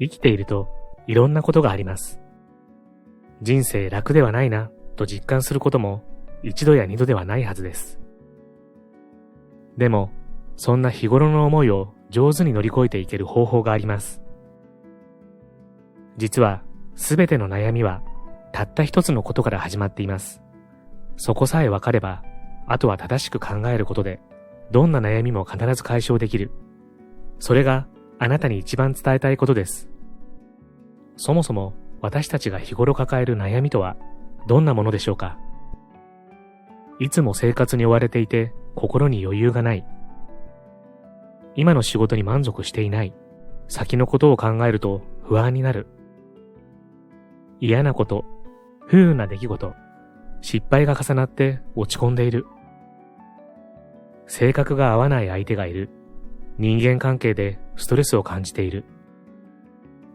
生きているといろんなことがあります。人生楽ではないなと実感することも一度や二度ではないはずです。でも、そんな日頃の思いを上手に乗り越えていける方法があります。実は、すべての悩みはたった一つのことから始まっています。そこさえわかれば、あとは正しく考えることで、どんな悩みも必ず解消できる。それがあなたに一番伝えたいことです。そもそも私たちが日頃抱える悩みとはどんなものでしょうか。いつも生活に追われていて心に余裕がない。今の仕事に満足していない。先のことを考えると不安になる。嫌なこと、不運な出来事、失敗が重なって落ち込んでいる。性格が合わない相手がいる。人間関係でストレスを感じている。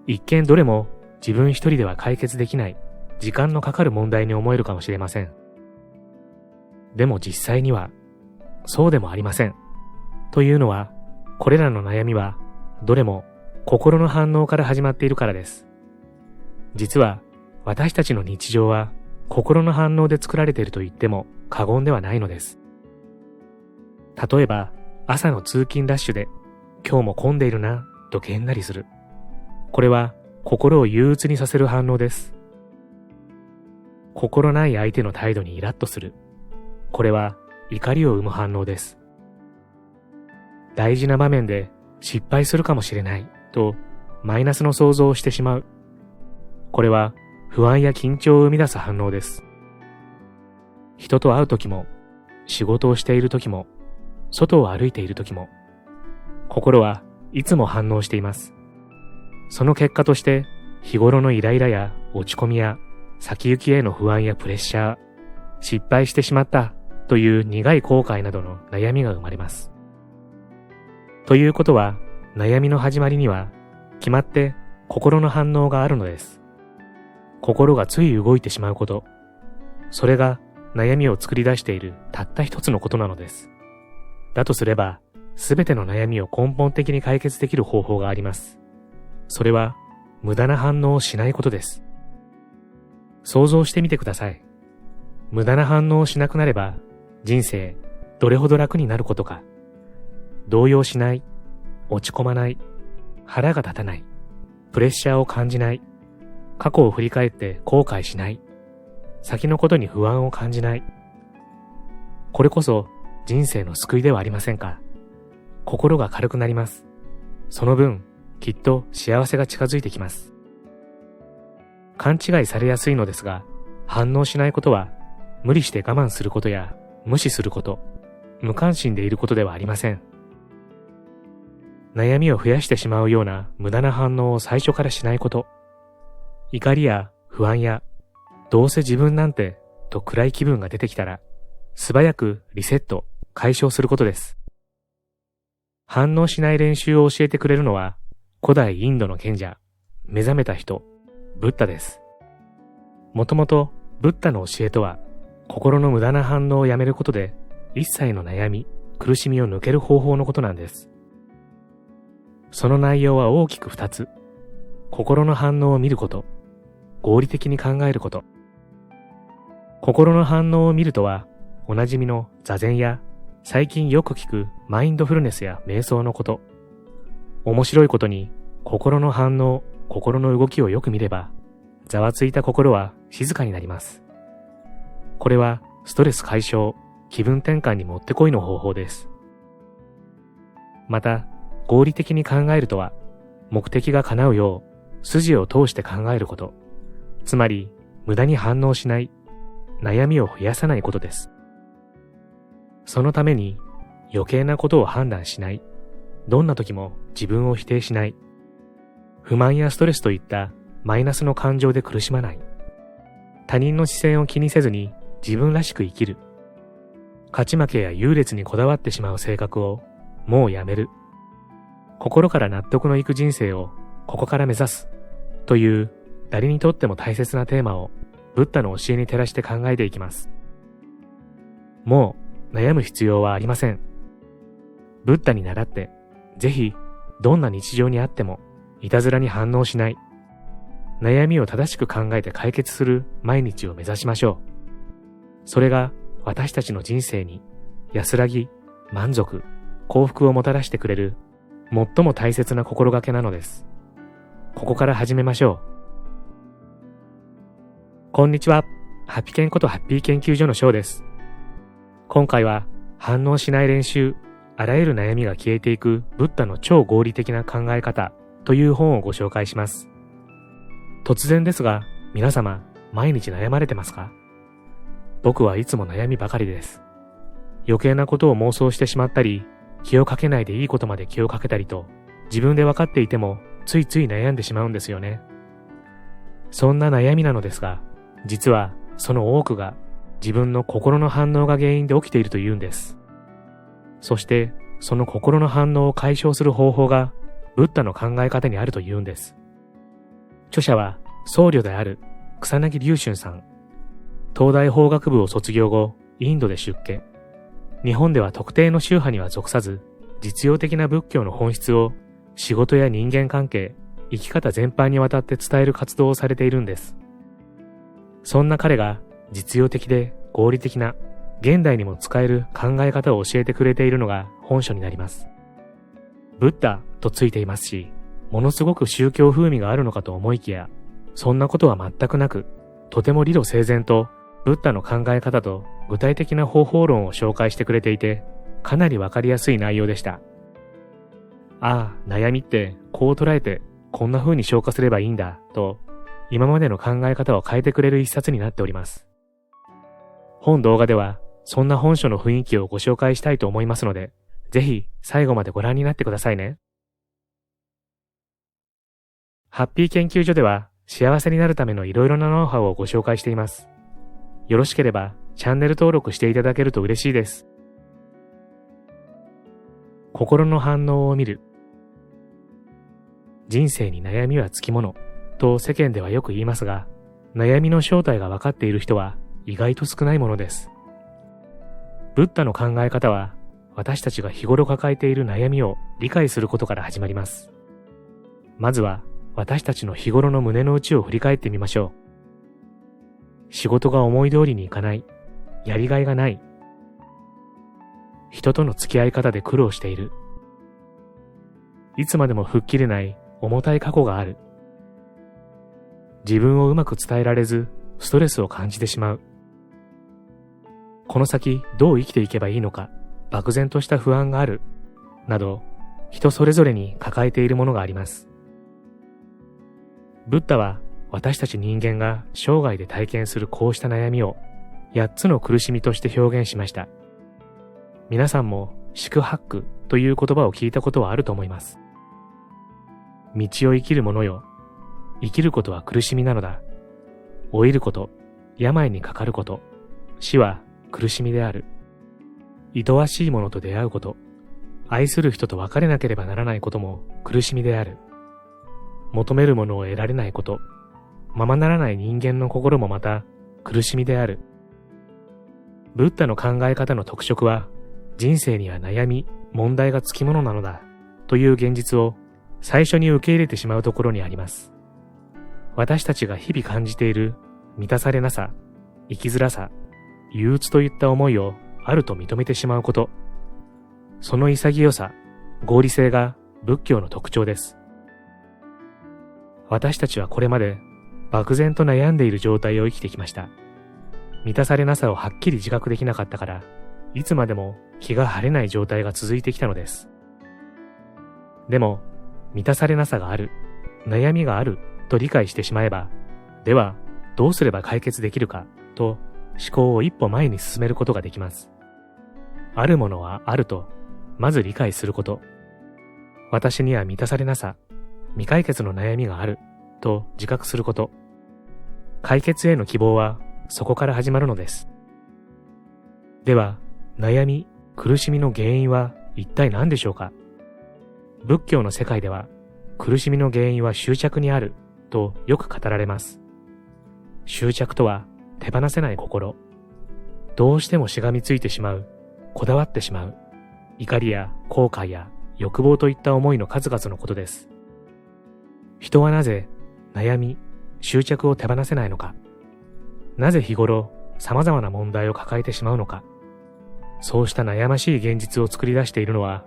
一見どれも自分一人では解決できない、時間のかかる問題に思えるかもしれません。でも実際には、そうでもありません。というのは、これらの悩みは、どれも心の反応から始まっているからです。実は、私たちの日常は、心の反応で作られていると言っても過言ではないのです。例えば、朝の通勤ラッシュで、今日も混んでいるな、とげんなりする。これは、心を憂鬱にさせる反応です。心ない相手の態度にイラッとする。これは、怒りを生む反応です。大事な場面で失敗するかもしれない、とマイナスの想像をしてしまう。これは、不安や緊張を生み出す反応です。人と会うときも、仕事をしているときも、外を歩いているときも、心はいつも反応しています。その結果として、日頃のイライラや落ち込みや先行きへの不安やプレッシャー、失敗してしまったという苦い後悔などの悩みが生まれます。ということは、悩みの始まりには、決まって心の反応があるのです。心がつい動いてしまうこと、それが悩みを作り出しているたった一つのことなのです。だとすれば、すべての悩みを根本的に解決できる方法があります。それは、無駄な反応をしないことです。想像してみてください。無駄な反応をしなくなれば、人生、どれほど楽になることか。動揺しない、落ち込まない、腹が立たない、プレッシャーを感じない、過去を振り返って後悔しない、先のことに不安を感じない。これこそ人生の救いではありませんか。心が軽くなります。その分、きっと幸せが近づいてきます。勘違いされやすいのですが、反応しないことは、無理して我慢することや無視すること、無関心でいることではありません。悩みを増やしてしまうような無駄な反応を最初からしないこと、怒りや不安や、どうせ自分なんてと暗い気分が出てきたら、素早くリセット、解消することです。反応しない練習を教えてくれるのは、古代インドの賢者、目覚めた人、ブッダです。もともとブッダの教えとは、心の無駄な反応をやめることで、一切の悩み、苦しみを抜ける方法のことなんです。その内容は大きく2つ。心の反応を見ること、合理的に考えること。心の反応を見るとは、おなじみの座禅や、最近よく聞くマインドフルネスや瞑想のこと。面白いことに、心の反応、心の動きをよく見れば、ざわついた心は静かになります。これはストレス解消、気分転換にもってこいの方法です。また、合理的に考えるとは、目的が叶うよう、筋を通して考えること。つまり、無駄に反応しない、悩みを増やさないことです。そのために、余計なことを判断しない、どんな時も自分を否定しない、不満やストレスといったマイナスの感情で苦しまない、他人の視線を気にせずに自分らしく生きる、勝ち負けや優劣にこだわってしまう性格をもうやめる、心から納得のいく人生をここから目指すという誰にとっても大切なテーマをブッダの教えに照らして考えていきます。もう悩む必要はありません。ブッダに倣ってぜひどんな日常にあってもいたずらに反応しない、悩みを正しく考えて解決する毎日を目指しましょう。それが私たちの人生に安らぎ、満足、幸福をもたらしてくれる最も大切な心がけなのです。ここから始めましょう。こんにちは。ハッピケンことハッピー研究所の翔です。今回は反応しない練習、あらゆる悩みが消えていくブッダの超合理的な考え方という本をご紹介します。突然ですが、皆様毎日悩まれてますか？僕はいつも悩みばかりです。余計なことを妄想してしまったり、気をかけないでいいことまで気をかけたりと、自分で分かっていてもついつい悩んでしまうんですよね。そんな悩みなのですが、実はその多くが自分の心の反応が原因で起きているというんです。そしてその心の反応を解消する方法がブッダの考え方にあるというんです。著者は僧侶である草薙龍春さん。東大法学部を卒業後、インドで出家。日本では特定の宗派には属さず、実用的な仏教の本質を仕事や人間関係、生き方全般にわたって伝える活動をされているんです。そんな彼が実用的で合理的な現代にも使える考え方を教えてくれているのが本書になります。ブッダとついていますし、ものすごく宗教風味があるのかと思いきや、そんなことは全くなく、とても理路整然とブッダの考え方と具体的な方法論を紹介してくれていて、かなりわかりやすい内容でした。ああ、悩みってこう捉えてこんな風に消化すればいいんだと、今までの考え方を変えてくれる一冊になっております。本動画ではそんな本書の雰囲気をご紹介したいと思いますので、ぜひ最後までご覧になってくださいね。ハッピー研究所では幸せになるためのいろいろなノウハウをご紹介しています。よろしければチャンネル登録していただけると嬉しいです。心の反応を見る。人生に悩みはつきものと世間ではよく言いますが、悩みの正体が分かっている人は意外と少ないものです。ブッダの考え方は、私たちが日頃抱えている悩みを理解することから始まります。まずは私たちの日頃の胸の内を振り返ってみましょう。仕事が思い通りにいかない、やりがいがない、人との付き合い方で苦労している、いつまでも吹っ切れない重たい過去がある、自分をうまく伝えられずストレスを感じてしまう、この先どう生きていけばいいのか漠然とした不安がある、など人それぞれに抱えているものがあります。ブッダは私たち人間が生涯で体験するこうした悩みを8つの苦しみとして表現しました。皆さんも四苦八苦という言葉を聞いたことはあると思います。道を生きる者よ、生きることは苦しみなのだ。老いること、病にかかること、死は苦しみである。厭わしい者と出会うこと、愛する人と別れなければならないことも苦しみである。求めるものを得られないこと、ままならない人間の心もまた苦しみである。ブッダの考え方の特色は、人生には悩み、問題がつきものなのだという現実を最初に受け入れてしまうところにあります。私たちが日々感じている満たされなさ、生きづらさ、憂鬱といった思いをあると認めてしまうこと、その潔さ、合理性が仏教の特徴です。私たちはこれまで漠然と悩んでいる状態を生きてきました。満たされなさをはっきり自覚できなかったから、いつまでも気が晴れない状態が続いてきたのです。でも、満たされなさがある、悩みがあると理解してしまえば、ではどうすれば解決できるかと思考を一歩前に進めることができます。あるものはあると、まず理解すること。私には満たされなさ、未解決の悩みがあると自覚すること。解決への希望はそこから始まるのです。では、悩み、苦しみの原因は一体何でしょうか？仏教の世界では、苦しみの原因は執着にあるとよく語られます。執着とは手放せない心。どうしてもしがみついてしまう、こだわってしまう、怒りや後悔や欲望といった思いの数々のことです。人はなぜ悩み、執着を手放せないのか。なぜ日頃様々な問題を抱えてしまうのか。そうした悩ましい現実を作り出しているのは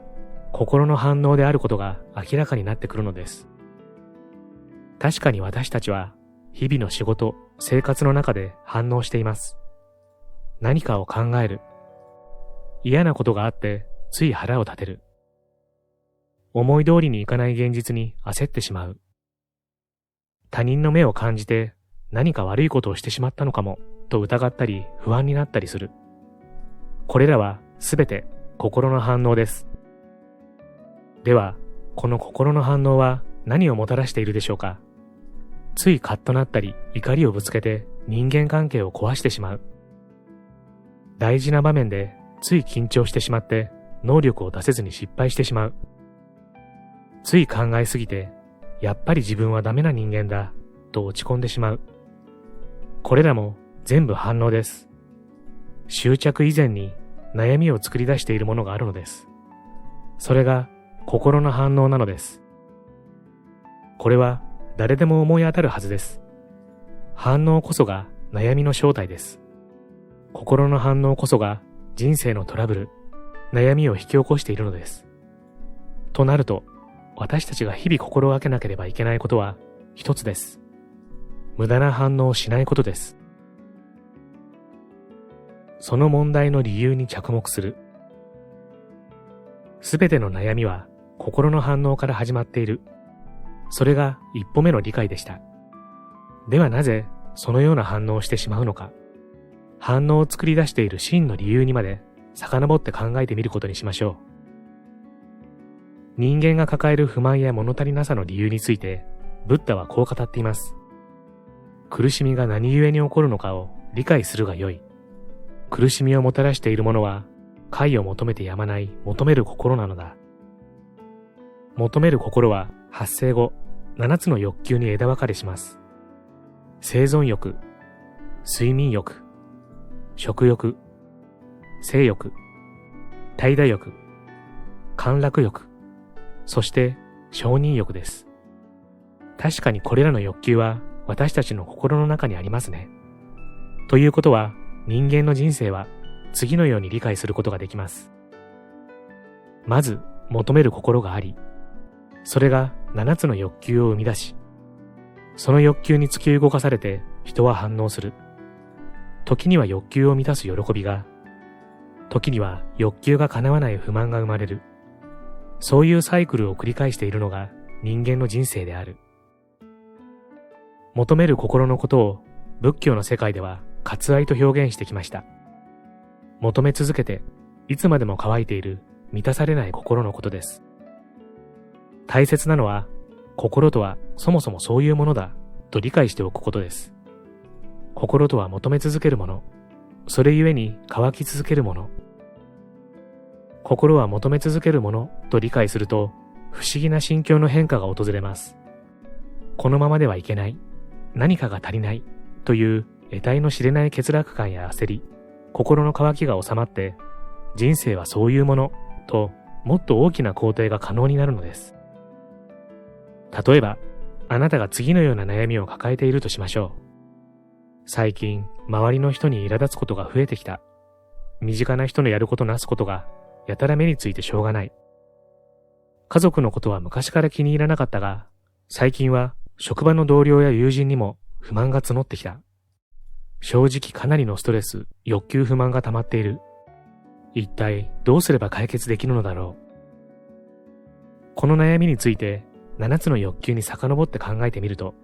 心の反応であることが明らかになってくるのです。確かに私たちは日々の仕事、生活の中で反応しています。何かを考える。嫌なことがあってつい腹を立てる。思い通りにいかない現実に焦ってしまう。他人の目を感じて何か悪いことをしてしまったのかもと疑ったり不安になったりする。これらはすべて心の反応です。では、この心の反応は何をもたらしているでしょうか。ついカッとなったり怒りをぶつけて人間関係を壊してしまう。大事な場面でつい緊張してしまって能力を出せずに失敗してしまう。つい考えすぎてやっぱり自分はダメな人間だと落ち込んでしまう。これらも全部反応です。執着以前に悩みを作り出しているものがあるのです。それが心の反応なのです。これは誰でも思い当たるはずです。反応こそが悩みの正体です。心の反応こそが人生のトラブル、悩みを引き起こしているのです。となると、私たちが日々心がけなければいけないことは一つです。無駄な反応をしないことです。その問題の理由に着目する。すべての悩みは心の反応から始まっている。それが一歩目の理解でした。ではなぜそのような反応をしてしまうのか。反応を作り出している真の理由にまで遡って考えてみることにしましょう。人間が抱える不満や物足りなさの理由について、ブッダはこう語っています。苦しみが何故に起こるのかを理解するがよい。苦しみをもたらしているものは、解を求めてやまない求める心なのだ。求める心は発生後、7つの欲求に枝分かれします。生存欲、睡眠欲、食欲、性欲、怠惰欲、快楽欲、そして承認欲です。確かにこれらの欲求は私たちの心の中にありますね。ということは人間の人生は次のように理解することができます。まず求める心があり、それが7つの欲求を生み出し、その欲求に突き動かされて人は反応する。時には欲求を満たす喜びが、時には欲求が叶わない不満が生まれる。そういうサイクルを繰り返しているのが人間の人生である。求める心のことを仏教の世界では渇愛と表現してきました。求め続けていつまでも乾いている満たされない心のことです。大切なのは心とはそもそもそういうものだと理解しておくことです。心とは求め続けるもの、それゆえに乾き続けるもの。心は求め続けるものと理解すると不思議な心境の変化が訪れます。このままではいけない、何かが足りないという得体の知れない欠落感や焦り、心の渇きが収まって人生はそういうものともっと大きな肯定が可能になるのです。例えば、あなたが次のような悩みを抱えているとしましょう。最近、周りの人に苛立つことが増えてきた。身近な人のやることなすことがやたら目についてしょうがない。家族のことは昔から気に入らなかったが、最近は職場の同僚や友人にも不満が募ってきた。正直かなりのストレス、欲求不満が溜まっている。一体どうすれば解決できるのだろう。この悩みについて7つの欲求に遡って考えてみると、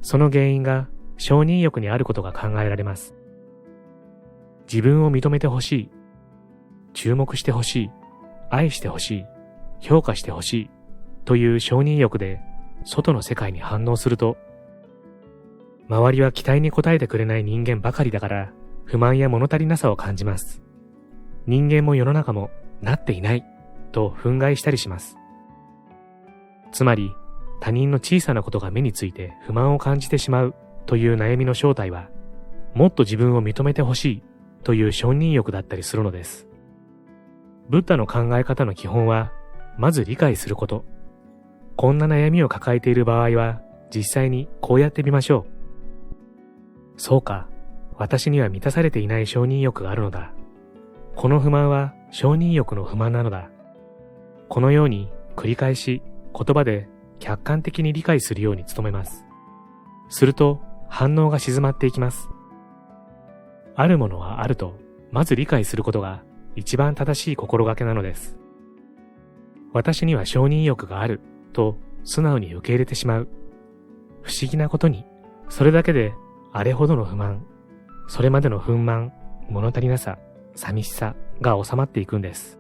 その原因が承認欲にあることが考えられます。自分を認めてほしい、注目してほしい、愛してほしい、評価してほしいという承認欲で外の世界に反応すると、周りは期待に応えてくれない人間ばかりだから不満や物足りなさを感じます。人間も世の中もなっていないと憤慨したりします。つまり他人の小さなことが目について不満を感じてしまうという悩みの正体は、もっと自分を認めてほしいという承認欲だったりするのです。ブッダの考え方の基本は、まず理解すること。こんな悩みを抱えている場合は、実際にこうやってみましょう。そうか、私には満たされていない承認欲があるのだ。この不満は承認欲の不満なのだ。このように繰り返し言葉で客観的に理解するように努めます。すると反応が静まっていきます。あるものはあると、まず理解することが一番正しい心がけなのです。私には承認欲があると素直に受け入れてしまう。不思議なことに、それだけであれほどの不満、それまでの憤懣、物足りなさ、寂しさが収まっていくんです。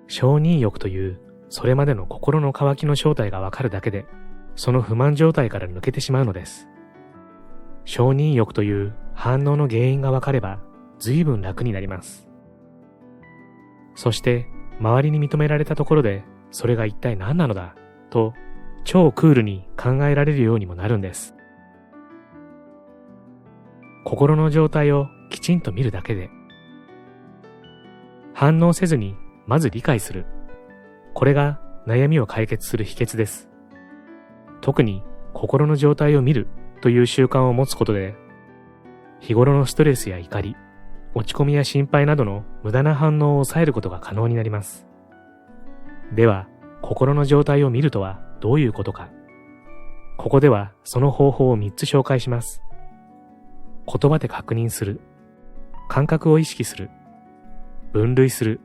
承認欲というそれまでの心の渇きの正体がわかるだけで、その不満状態から抜けてしまうのです。承認欲という反応の原因がわかれば随分楽になります。そして周りに認められたところで、それが一体何なのだと超クールに考えられるようにもなるんです。心の状態をきちんと見るだけで、反応せずにまず理解する。これが悩みを解決する秘訣です。特に心の状態を見るという習慣を持つことで、日頃のストレスや怒り、落ち込みや心配などの無駄な反応を抑えることが可能になります。では、心の状態を見るとはどういうことか。ここではその方法を3つ紹介します。言葉で確認する、感覚を意識する、分類する。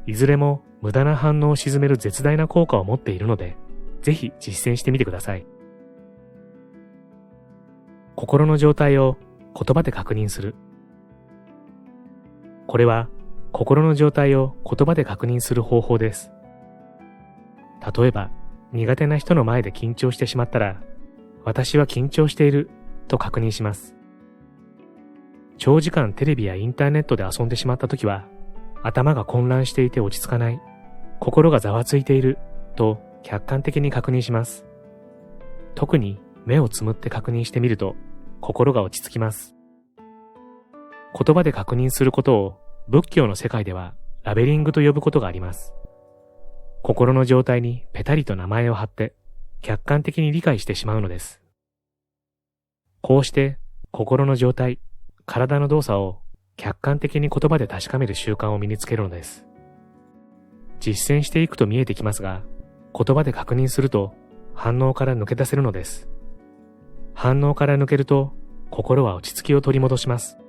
いずれも無駄な反応を鎮める絶大な効果を持っているので、ぜひ実践してみてください。心の状態を言葉で確認する。これは心の状態を言葉で確認する方法です。例えば、苦手な人の前で緊張してしまったら、私は緊張していると確認します。長時間テレビやインターネットで遊んでしまったときは、頭が混乱していて落ち着かない、心がざわついていると客観的に確認します。特に目をつむって確認してみると、心が落ち着きます。言葉で確認することを仏教の世界ではラベリングと呼ぶことがあります。心の状態にペタリと名前を貼って客観的に理解してしまうのです。こうして心の状態、体の動作を客観的に言葉で確かめる習慣を身につけるのです。実践していくと見えてきますが、言葉で確認すると反応から抜け出せるのです。反応から抜けると心は落ち着きを取り戻します。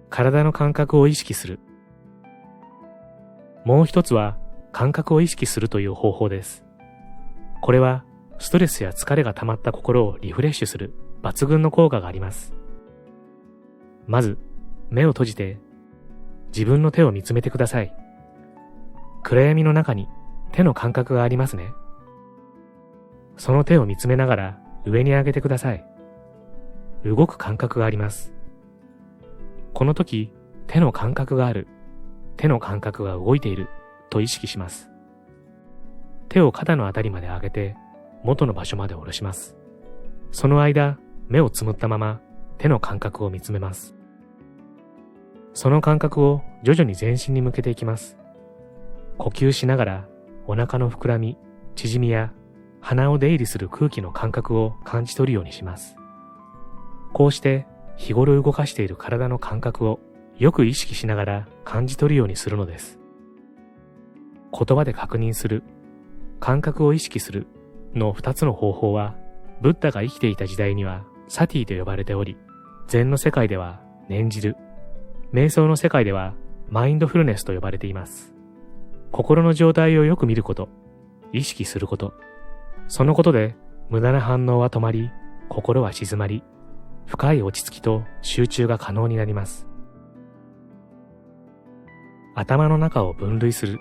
体の感覚を意識する。もう一つは感覚を意識するという方法です。これはストレスや疲れが溜まった心をリフレッシュする抜群の効果があります。まず、目を閉じて自分の手を見つめてください。暗闇の中に手の感覚がありますね。その手を見つめながら上に上げてください。動く感覚があります。この時、手の感覚がある、手の感覚が動いていると意識します。手を肩のあたりまで上げて元の場所まで下ろします。その間、目をつむったまま手の感覚を見つめます。その感覚を徐々に全身に向けていきます。呼吸しながらお腹の膨らみ、縮みや鼻を出入りする空気の感覚を感じ取るようにします。こうして日頃動かしている体の感覚をよく意識しながら感じ取るようにするのです。言葉で確認する、感覚を意識するの2つの方法は、ブッダが生きていた時代にはサティと呼ばれており、禅の世界では念じる、瞑想の世界ではマインドフルネスと呼ばれています。心の状態をよく見ること、意識すること、そのことで無駄な反応は止まり、心は静まり、深い落ち着きと集中が可能になります。頭の中を分類する。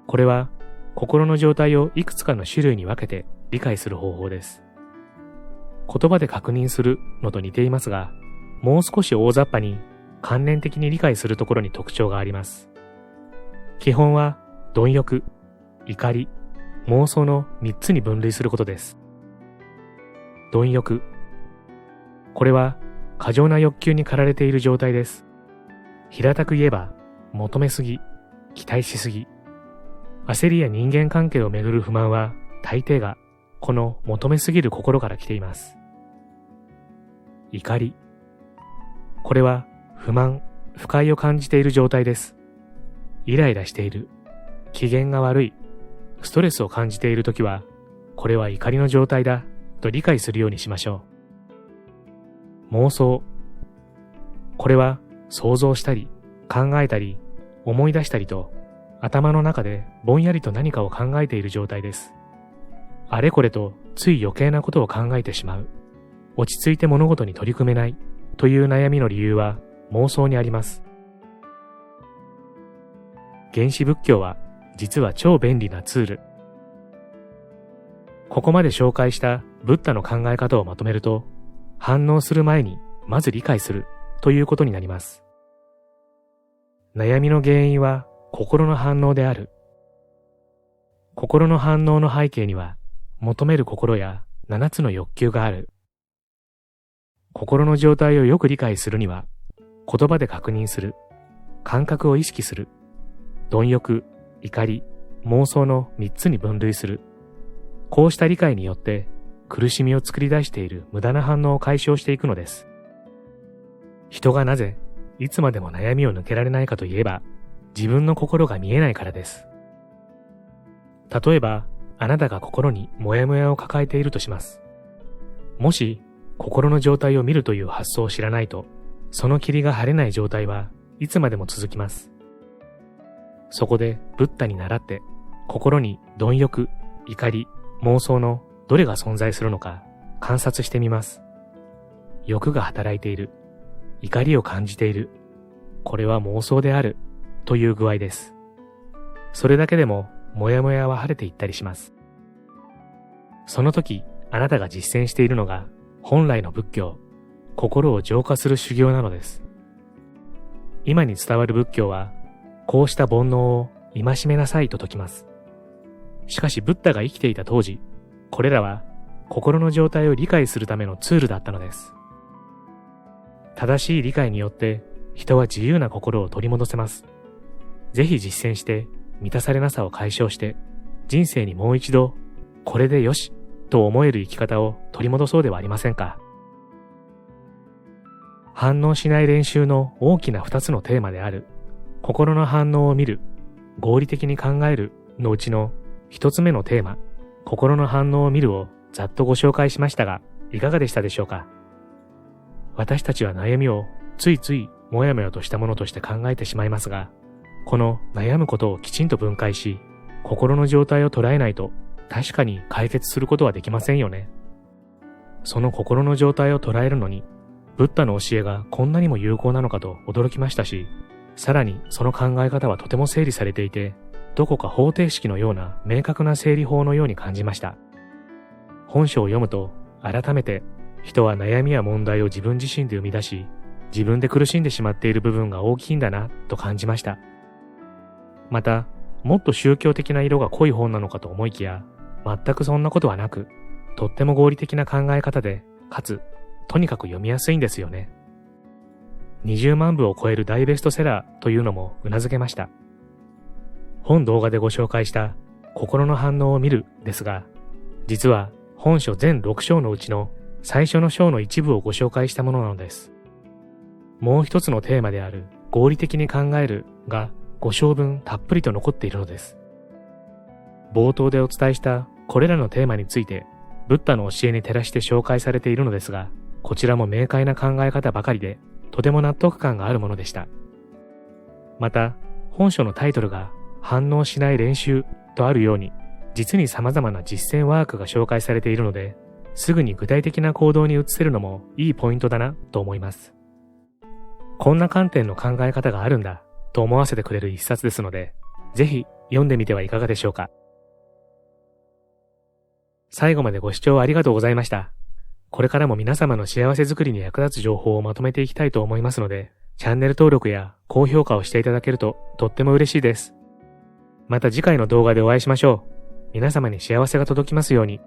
これは心の状態をいくつかの種類に分けて理解する方法です。言葉で確認するのと似ていますが、もう少し大雑把に関連的に理解するところに特徴があります。基本は貪欲、怒り、妄想の3つに分類することです。貪欲。これは過剰な欲求に駆られている状態です。平たく言えば、求めすぎ、期待しすぎ。焦りや人間関係をめぐる不満は大抵がこの求めすぎる心から来ています。怒り。これは不満、不快を感じている状態です。イライラしている、機嫌が悪い、ストレスを感じているときは、これは怒りの状態だと理解するようにしましょう。妄想。これは想像したり、考えたり、思い出したりと、頭の中でぼんやりと何かを考えている状態です。あれこれとつい余計なことを考えてしまう。落ち着いて物事に取り組めないという悩みの理由は妄想にあります。原始仏教は実は超便利なツール。ここまで紹介したブッダの考え方をまとめると、反応する前にまず理解するということになります。悩みの原因は心の反応である。心の反応の背景には求める心や7つの欲求がある。心の状態をよく理解するには、言葉で確認する、感覚を意識する、貪欲、怒り、妄想の3つに分類する。こうした理解によって苦しみを作り出している無駄な反応を解消していくのです。人がなぜいつまでも悩みを抜けられないかといえば、自分の心が見えないからです。例えば、あなたが心にモヤモヤを抱えているとします。もし、心の状態を見るという発想を知らないと、その霧が晴れない状態はいつまでも続きます。そこで、ブッダに倣って、心に貪欲、怒り、妄想のどれが存在するのか観察してみます。欲が働いている。怒りを感じている。これは妄想である。という具合です。それだけでも、もやもやは晴れていったりします。その時、あなたが実践しているのが、本来の仏教、心を浄化する修行なのです。今に伝わる仏教は、こうした煩悩を戒めなさいと説きます。しかし、ブッダが生きていた当時、これらは心の状態を理解するためのツールだったのです。正しい理解によって人は自由な心を取り戻せます。ぜひ実践して満たされなさを解消して人生にもう一度これでよしと思える生き方を取り戻そうではありませんか。反応しない練習の大きな2つのテーマである心の反応を見る、合理的に考えるのうちの1つ目のテーマ、心の反応を見るをざっとご紹介しましたが、いかがでしたでしょうか。私たちは悩みをついついもやもやとしたものとして考えてしまいますが、この悩むことをきちんと分解し、心の状態を捉えないと確かに解決することはできませんよね。その心の状態を捉えるのに、ブッダの教えがこんなにも有効なのかと驚きましたし、さらにその考え方はとても整理されていて、どこか方程式のような明確な整理法のように感じました。本書を読むと改めて人は悩みや問題を自分自身で生み出し、自分で苦しんでしまっている部分が大きいんだなと感じました。また、もっと宗教的な色が濃い本なのかと思いきや、全くそんなことはなく、とっても合理的な考え方で、かつ、とにかく読みやすいんですよね。20万部を超える大ベストセラーというのも頷けました。本動画でご紹介した心の反応を見るですが、実は本書全6章のうちの最初の章の一部をご紹介したものなのです。もう一つのテーマである合理的に考えるが5章分たっぷりと残っているのです。冒頭でお伝えしたこれらのテーマについて、ブッダの教えに照らして紹介されているのですが、こちらも明快な考え方ばかりで、とても納得感があるものでした。また、本書のタイトルが反応しない練習とあるように、実に様々な実践ワークが紹介されているので、すぐに具体的な行動に移せるのもいいポイントだなと思います。こんな観点の考え方があるんだと思わせてくれる一冊ですので、ぜひ読んでみてはいかがでしょうか。最後までご視聴ありがとうございました。これからも皆様の幸せづくりに役立つ情報をまとめていきたいと思いますので、チャンネル登録や高評価をしていただけるととっても嬉しいです。また次回の動画でお会いしましょう。皆様に幸せが届きますように。